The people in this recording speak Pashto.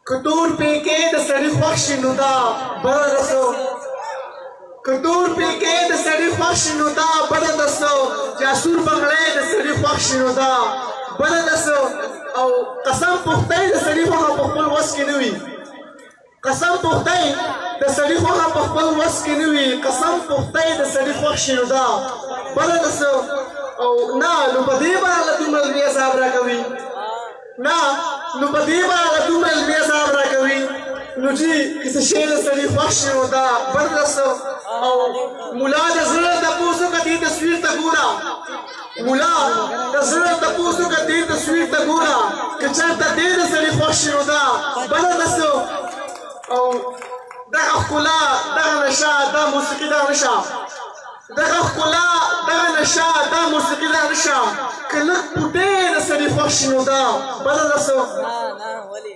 کتور پیکې د سړي خوښ شي نو دا بده ده څه کتور پیکې د سړي خوښ شي نو دا بده ده څه جاسور بنګړی د سړي خوښ شي نو دا بده ده څه او قسم پختی د سړي خوښه په خپل وس کې نه وي قسم پختی د سړي خوښه په خپل وس کې نه وي قسم پختی د سړي خوښ شي نو دا بده ده څه او نه نو په دې به هغه دومره لوی عذاب راکوي نه نو په دې به هغه دومره لوی عذاب راکوي نو چې که څه شی د سړي خوښ شي نو دا بده ده څه او ملا د زړه تپوس وکړه دې تصویر ته ګوره ملا د زړه تپوس وکړه دې تصویر ته ګوره که چېرته دې د سړي خوښ شي نو دا بده ده څه او دغه ښکلا دغه نشه دا موسیقي دغه نشه دغه ښکلا دغه نشه دا موسیقي دغه نشه که لږ پوټې د سړي خوښ شي نو دا بده ده څه نه ولې